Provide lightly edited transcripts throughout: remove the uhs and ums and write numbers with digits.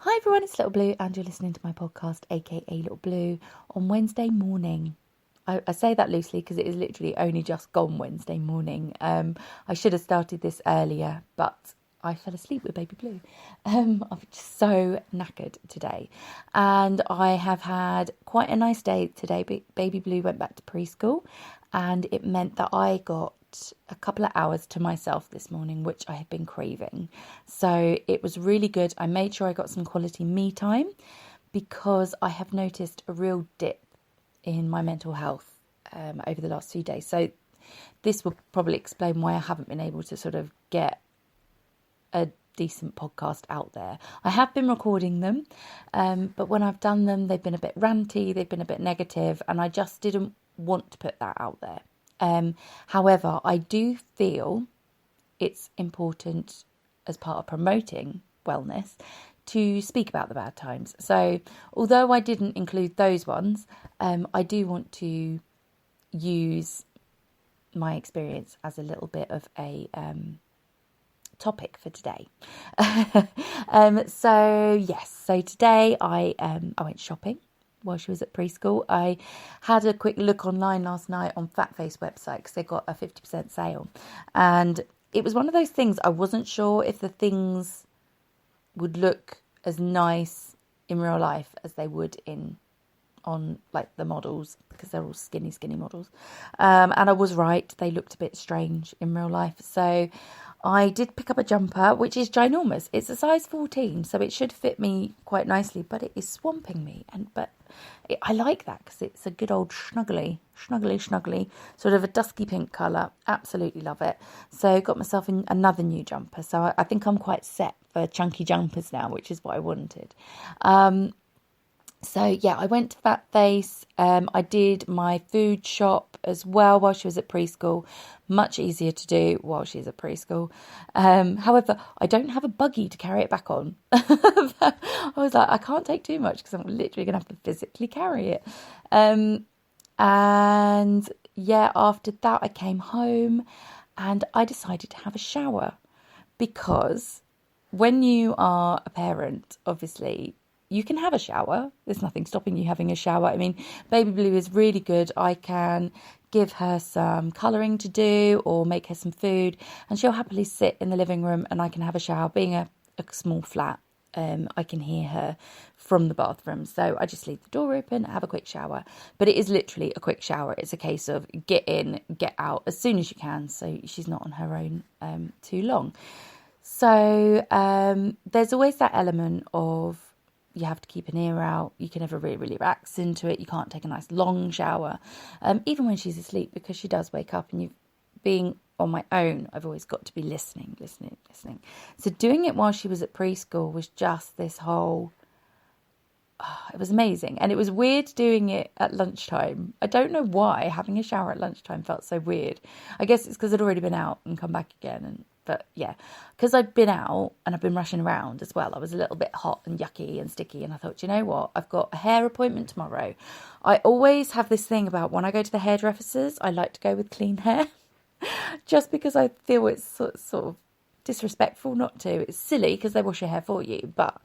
Hi everyone, it's Little Blue and you're listening to my podcast, aka Little Blue, on Wednesday morning. I say that loosely because it is literally only just gone Wednesday morning. I should have started this earlier, but I fell asleep with Baby Blue. I'm just so knackered today. And I have had quite a nice day today. Baby Blue went back to preschool and it meant that I got a couple of hours to myself this morning, which I have been craving. So it was really good. I made sure I got some quality me time because I have noticed a real dip in my mental health over the last few days. So this will probably explain why I haven't been able to sort of get a decent podcast out there. I have been recording them, but when I've done them, they've been a bit ranty, they've been a bit negative, and I just didn't want to put that out there. However, I do feel it's important as part of promoting wellness to speak about the bad times. So although I didn't include those ones, I do want to use my experience as a little bit of a topic for today. So today I went shopping while she was at preschool. I had a quick look online last night on Fatface website because they got a 50% sale, and it was one of those things I wasn't sure if the things would look as nice in real life as they would on like the models, because they're all skinny models, and I was right, they looked a bit strange in real life. So I did pick up a jumper, which is ginormous. It's a size 14, so it should fit me quite nicely, but it is swamping me. I like that because it's a good old snuggly, sort of a dusky pink colour. Absolutely love it. So got myself another new jumper. So I think I'm quite set for chunky jumpers now, which is what I wanted. So yeah, I went to Fatface. I did my food shop as well while she was at preschool. Much easier to do while she's at preschool. However, I don't have a buggy to carry it back on. I was like, I can't take too much because I'm literally going to have to physically carry it. And yeah, after that I came home and I decided to have a shower, because when you are a parent, obviously, you can have a shower. There's nothing stopping you having a shower. I mean, Baby Blue is really good. I can give her some colouring to do or make her some food, and she'll happily sit in the living room and I can have a shower. Being a small flat, I can hear her from the bathroom. So I just leave the door open, have a quick shower. But it is literally a quick shower. It's a case of get in, get out as soon as you can, so she's not on her own too long. So there's always that element of you have to keep an ear out. You can never really relax into it. You can't take a nice long shower, even when she's asleep, because she does wake up. And being on my own, I've always got to be listening. So doing it while she was at preschool was just this whole... it was amazing. And it was weird doing it at lunchtime. I don't know why having a shower at lunchtime felt so weird. I guess it's because I'd already been out and come back again. But yeah, because I'd been out and I've been rushing around as well, I was a little bit hot and yucky and sticky. And I thought, you know what? I've got a hair appointment tomorrow. I always have this thing about when I go to the hairdressers, I like to go with clean hair. Just because I feel it's sort of disrespectful not to. It's silly because they wash your hair for you, but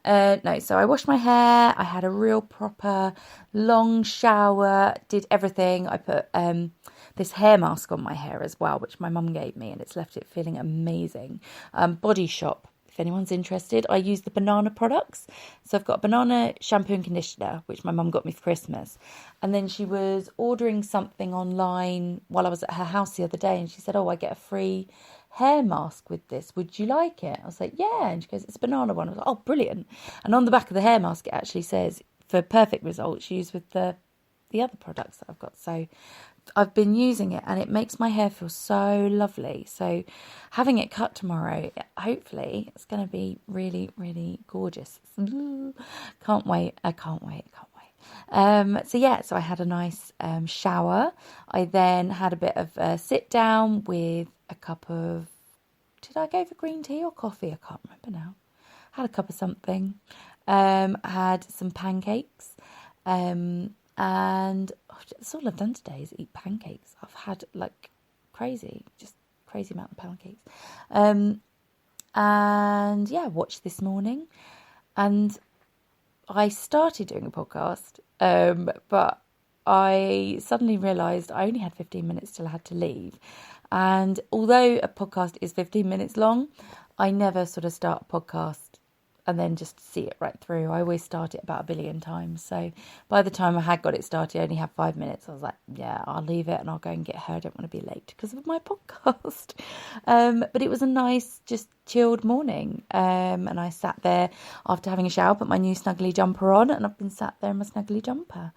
no. So I washed my hair. I had a real proper long shower, did everything. I put this hair mask on my hair as well, which my mum gave me, and it's left it feeling amazing. Body Shop, if anyone's interested. I use the banana products. So I've got a banana shampoo and conditioner, which my mum got me for Christmas. And then she was ordering something online while I was at her house the other day, and she said, oh, I get a free hair mask with this. Would you like it? I was like, yeah. And she goes, it's a banana one. I was like, oh, brilliant. And on the back of the hair mask, it actually says, for perfect results, use with the other products that I've got. So I've been using it and it makes my hair feel so lovely. So having it cut tomorrow, hopefully it's going to be really, really gorgeous. Can't wait. I can't wait. So I had a nice shower. I then had a bit of a sit down with a cup of, did I go for green tea or coffee? I can't remember now. Had a cup of something. Had some pancakes. And that's all I've done today is eat pancakes. I've had just crazy amount of pancakes. And yeah, watched this morning. And I started doing a podcast, but I suddenly realised I only had 15 minutes till I had to leave. And although a podcast is 15 minutes long, I never sort of start a podcast and then just see it right through. I always start it about 1 billion times. So by the time I had got it started, I only had 5 minutes. I was like, yeah, I'll leave it and I'll go and get her. I don't want to be late because of my podcast. But it was a nice, just chilled morning. And I sat there after having a shower, put my new snuggly jumper on, and I've been sat there in my snuggly jumper.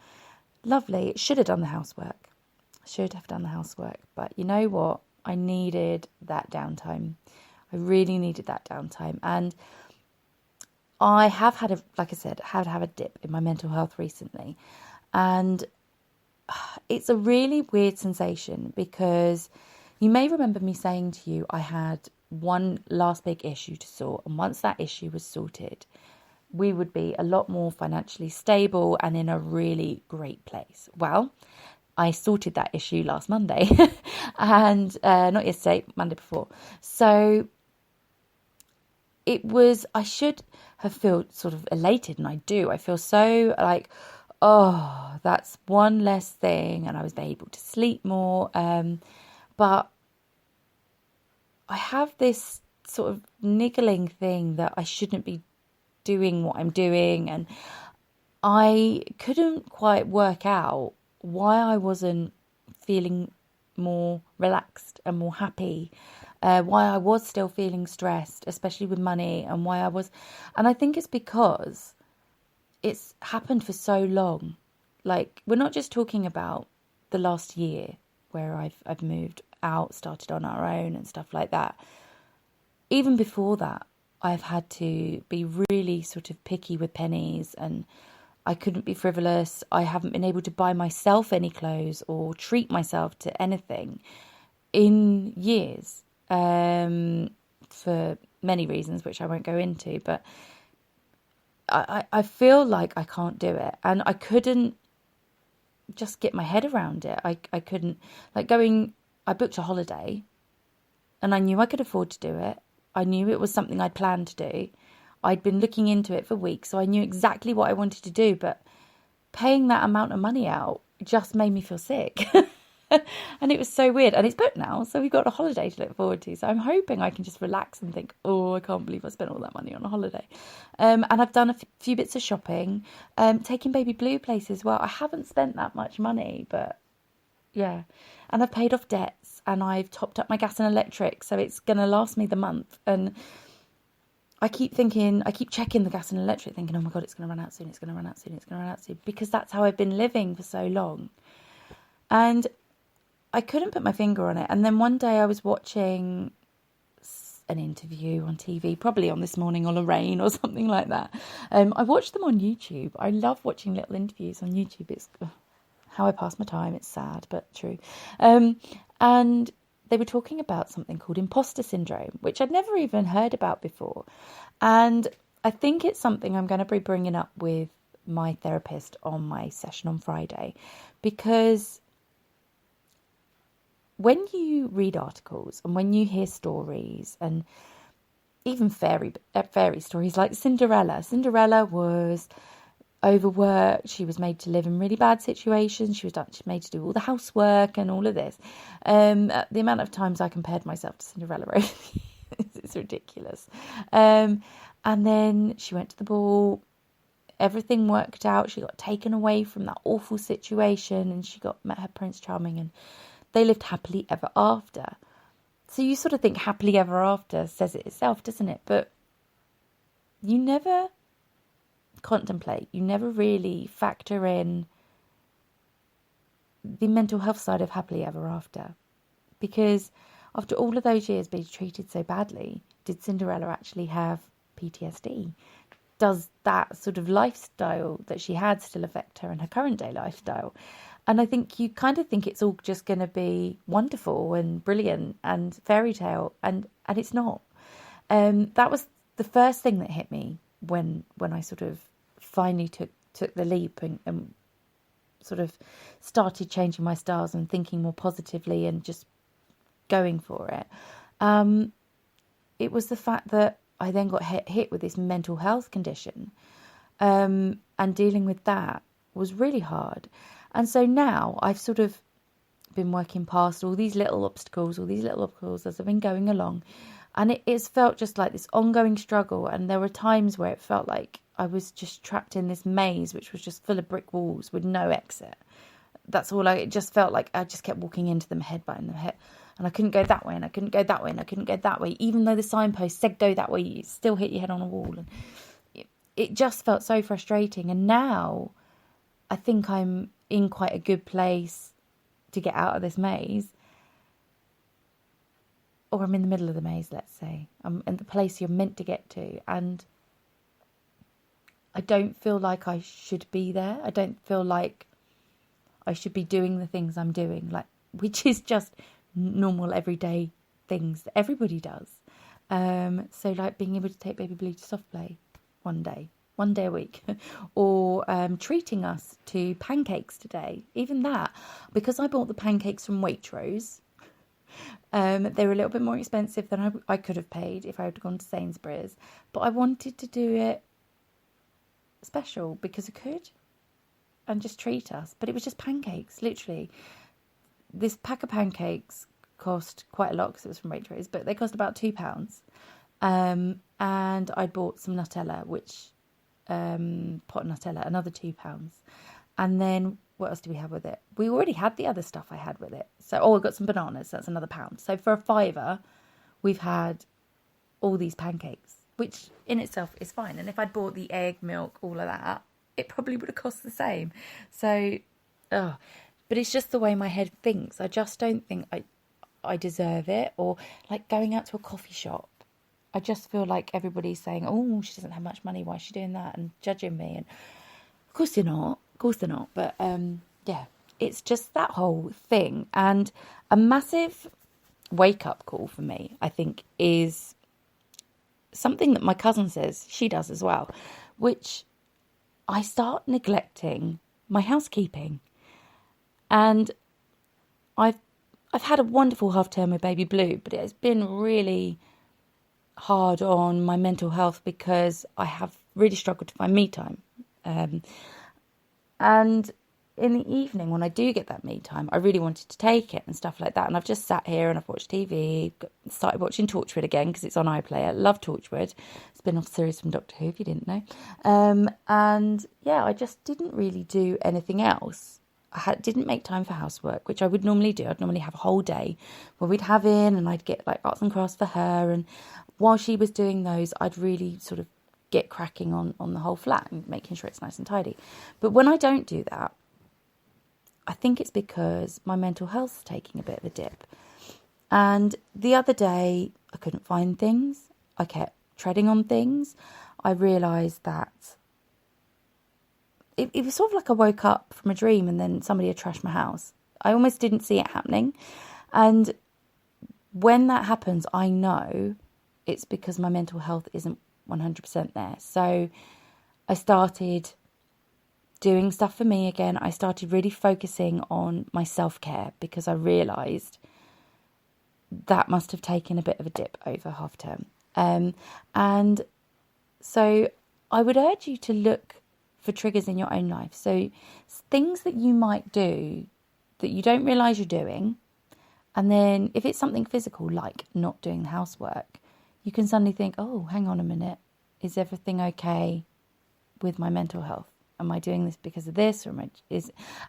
Lovely. Should have done the housework. Should have done the housework. But you know what? I needed that downtime. I really needed that downtime. And I have had like I said, had a dip in my mental health recently. And it's a really weird sensation because you may remember me saying to you, I had one last big issue to sort. And once that issue was sorted, we would be a lot more financially stable and in a really great place. Well, I sorted that issue last Monday and not yesterday, Monday before. So I should have felt sort of elated, and I do. I feel so like, oh, that's one less thing, and I was able to sleep more. But I have this sort of niggling thing that I shouldn't be doing what I'm doing, and I couldn't quite work out why I wasn't feeling more relaxed and more happy, why I was still feeling stressed, especially with money, and and I think it's because it's happened for so long. Like, we're not just talking about the last year where I've moved out, started on our own and stuff like that. Even before that, I've had to be really sort of picky with pennies, and I couldn't be frivolous. I haven't been able to buy myself any clothes or treat myself to anything in years, for many reasons, which I won't go into. But I feel like I can't do it, and I couldn't just get my head around it. I couldn't, like, I booked a holiday, and I knew I could afford to do it. I knew it was something I'd planned to do. I'd been looking into it for weeks, so I knew exactly what I wanted to do, but paying that amount of money out just made me feel sick. And it was so weird. And it's booked now, so we've got a holiday to look forward to. So I'm hoping I can just relax and think, oh, I can't believe I spent all that money on a holiday. And I've done a few bits of shopping, taking baby Blue places. Well, I haven't spent that much money, but yeah. And I've paid off debts, and I've topped up my gas and electric, so it's going to last me the month. And I keep checking the gas and electric, thinking, oh my God, it's going to run out soon, it's going to run out soon, it's going to run out soon, because that's how I've been living for so long. And I couldn't put my finger on it. And then one day I was watching an interview on TV, probably on This Morning or Lorraine or something like that. I watched them on YouTube. I love watching little interviews on YouTube. It's how I pass my time. It's sad, but true. And they were talking about something called imposter syndrome, which I'd never even heard about before. And I think it's something I'm going to be bringing up with my therapist on my session on Friday, because when you read articles and when you hear stories, and even fairy stories like Cinderella was overworked. She was made to live in really bad situations. She was made to do all the housework and all of this. The amount of times I compared myself to Cinderella over the years, it's ridiculous. And then she went to the ball. Everything worked out. She got taken away from that awful situation, and she met her Prince Charming, and they lived happily ever after. So you sort of think happily ever after says it itself, doesn't it? But you never contemplate, you never really factor in the mental health side of happily ever after. Because after all of those years being treated so badly, did Cinderella actually have PTSD? Does that sort of lifestyle that she had still affect her in her current day lifestyle? And I think you kind of think it's all just going to be wonderful and brilliant and fairy tale, and it's not. That was the first thing that hit me when I sort of finally took the leap and sort of started changing my styles and thinking more positively and just going for it. It was the fact that I then got hit with this mental health condition. And dealing with that was really hard. And so now I've sort of been working past all these little obstacles as I've been going along. And it's felt just like this ongoing struggle. And there were times where it felt like I was just trapped in this maze, which was just full of brick walls with no exit. That's all it just felt like. I just kept walking into them, headbutting them, and I couldn't go that way, and I couldn't go that way, and I couldn't go that way. Even though the signpost said go that way, you still hit your head on a wall. And it just felt so frustrating. And now I think I'm in quite a good place to get out of this maze. Or I'm in the middle of the maze, let's say. I'm in the place you're meant to get to. And I don't feel like I should be there. I don't feel like I should be doing the things I'm doing, which is just normal everyday things that everybody does. So like being able to take Baby Blue to soft play one day a week, or treating us to pancakes today. Even that, because I bought the pancakes from Waitrose. They were a little bit more expensive than I could have paid if I had gone to Sainsbury's, but I wanted to do it special because I could, and just treat us. But it was just pancakes, literally. This pack of pancakes cost quite a lot because it was from Waitrose, but they cost about £2. And I bought some Nutella, pot of Nutella, another £2. And then what else do we have with it? We already had the other stuff I had with it. So, I got some bananas. That's another £1. So for a £5, we've had all these pancakes, which in itself is fine. And if I'd bought the egg, milk, all of that, it probably would have cost the same. So, but it's just the way my head thinks. I just don't think I deserve it. Or like going out to a coffee shop, I just feel like everybody's saying, oh, she doesn't have much money, why is she doing that? And judging me. And of course they're not. But yeah, it's just that whole thing. And a massive wake-up call for me, I think, is something that my cousin says she does as well, which I start neglecting my housekeeping. And I've had a wonderful half term with Baby Blue, but it has been really hard on my mental health because I have really struggled to find me time. And in the evening, when I do get that me time, I really wanted to take it and stuff like that. And I've just sat here and I've watched TV, started watching Torchwood again because it's on iPlayer. I love Torchwood. Spin-off series from Doctor Who, if you didn't know. And yeah, I just didn't really do anything else. Didn't make time for housework, which I would normally do. I'd normally have a whole day where we'd have in and I'd get like arts and crafts for her. And while she was doing those, I'd really sort of get cracking on the whole flat and making sure it's nice and tidy. But when I don't do that, I think it's because my mental health's taking a bit of a dip. And the other day, I couldn't find things. I kept treading on things. I realised that it was sort of like I woke up from a dream and then somebody had trashed my house. I almost didn't see it happening. And when that happens, I know it's because my mental health isn't 100% there. So I started doing stuff for me again. I started really focusing on my self-care because I realised that must have taken a bit of a dip over half term. And so I would urge you to look for triggers in your own life. So things that you might do that you don't realise you're doing. And then if it's something physical, like not doing the housework, you can suddenly think, oh, hang on a minute. Is everything okay with my mental health? Am I doing this because of this? Or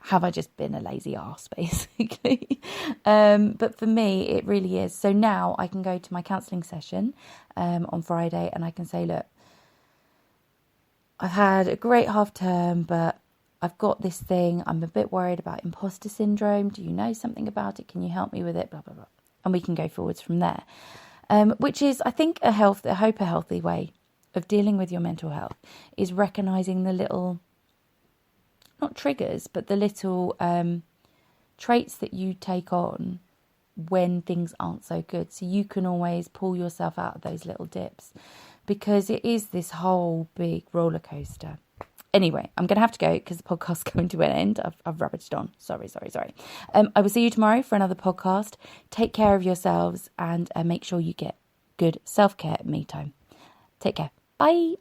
have I just been a lazy arse, basically? But for me, it really is. So now I can go to my counselling session on Friday and I can say, look, I've had a great half term, but I've got this thing. I'm a bit worried about imposter syndrome. Do you know something about it? Can you help me with it? Blah, blah, blah. And we can go forwards from there. Which is, I think, a healthy way of dealing with your mental health is recognising the little, not triggers, but the little traits that you take on when things aren't so good. So you can always pull yourself out of those little dips because it is this whole big roller coaster. Anyway, I'm going to have to go because the podcast's coming to an end. I've rubbished on. Sorry. I will see you tomorrow for another podcast. Take care of yourselves and make sure you get good self-care me time. Take care. Bye.